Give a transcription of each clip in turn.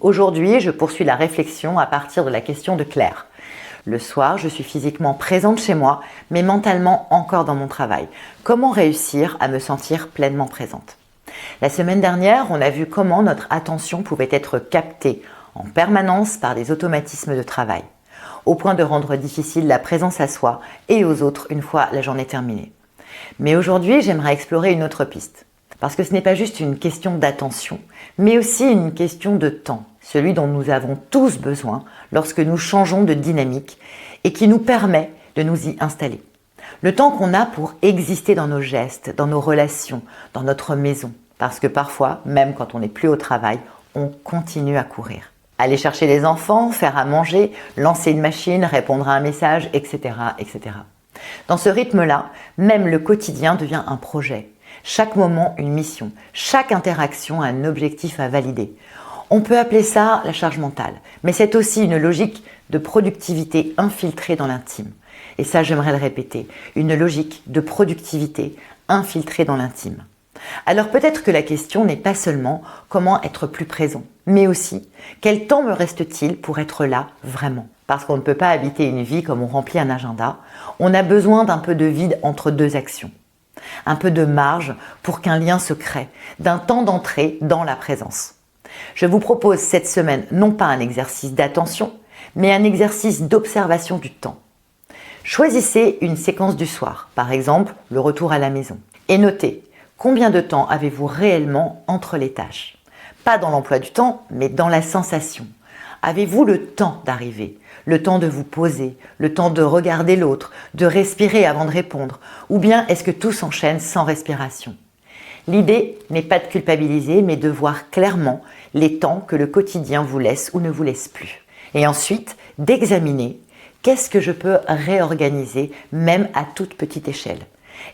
Aujourd'hui, je poursuis la réflexion à partir de la question de Claire. Le soir, je suis physiquement présente chez moi, mais mentalement encore dans mon travail. Comment réussir à me sentir pleinement présente? La semaine dernière, on a vu comment notre attention pouvait être captée en permanence par des automatismes de travail, au point de rendre difficile la présence à soi et aux autres une fois la journée terminée. Mais aujourd'hui, j'aimerais explorer une autre piste. Parce que ce n'est pas juste une question d'attention, mais aussi une question de temps, celui dont nous avons tous besoin lorsque nous changeons de dynamique et qui nous permet de nous y installer. Le temps qu'on a pour exister dans nos gestes, dans nos relations, dans notre maison. Parce que parfois, même quand on n'est plus au travail, on continue à courir. Aller chercher les enfants, faire à manger, lancer une machine, répondre à un message, etc., etc. Dans ce rythme-là, même le quotidien devient un projet. Chaque moment, une mission. Chaque interaction, un objectif à valider. On peut appeler ça la charge mentale, mais c'est aussi une logique de productivité infiltrée dans l'intime. Et ça, j'aimerais le répéter, une logique de productivité infiltrée dans l'intime. Alors peut-être que la question n'est pas seulement comment être plus présent, mais aussi quel temps me reste-t-il pour être là vraiment? Parce qu'on ne peut pas habiter une vie comme on remplit un agenda, on a besoin d'un peu de vide entre deux actions. Un peu de marge pour qu'un lien se crée, d'un temps d'entrée dans la présence. Je vous propose cette semaine non pas un exercice d'attention, mais un exercice d'observation du temps. Choisissez une séquence du soir, par exemple le retour à la maison, et notez combien de temps avez-vous réellement entre les tâches. Pas dans l'emploi du temps, mais dans la sensation. Avez-vous le temps d'arriver, le temps de vous poser, le temps de regarder l'autre, de respirer avant de répondre, ou bien est-ce que tout s'enchaîne sans respiration? L'idée n'est pas de culpabiliser, mais de voir clairement les temps que le quotidien vous laisse ou ne vous laisse plus. Et ensuite, d'examiner qu'est-ce que je peux réorganiser, même à toute petite échelle.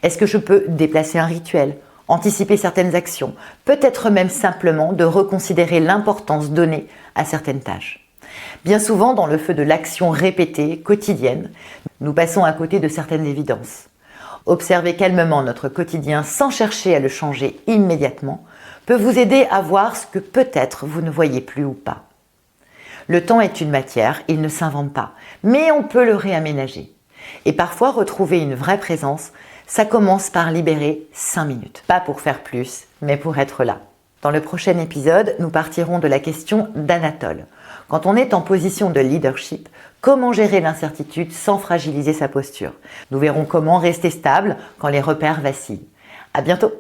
Est-ce que je peux déplacer un rituel, anticiper certaines actions, peut-être même simplement de reconsidérer l'importance donnée à certaines tâches. Bien souvent, dans le feu de l'action répétée, quotidienne, nous passons à côté de certaines évidences. Observer calmement notre quotidien sans chercher à le changer immédiatement peut vous aider à voir ce que peut-être vous ne voyez plus ou pas. Le temps est une matière, il ne s'invente pas, mais on peut le réaménager. Et parfois, retrouver une vraie présence, ça commence par libérer 5 minutes. Pas pour faire plus, mais pour être là. Dans le prochain épisode, nous partirons de la question d'Anatole. Quand on est en position de leadership, comment gérer l'incertitude sans fragiliser sa posture? Nous verrons comment rester stable quand les repères vacillent. À bientôt!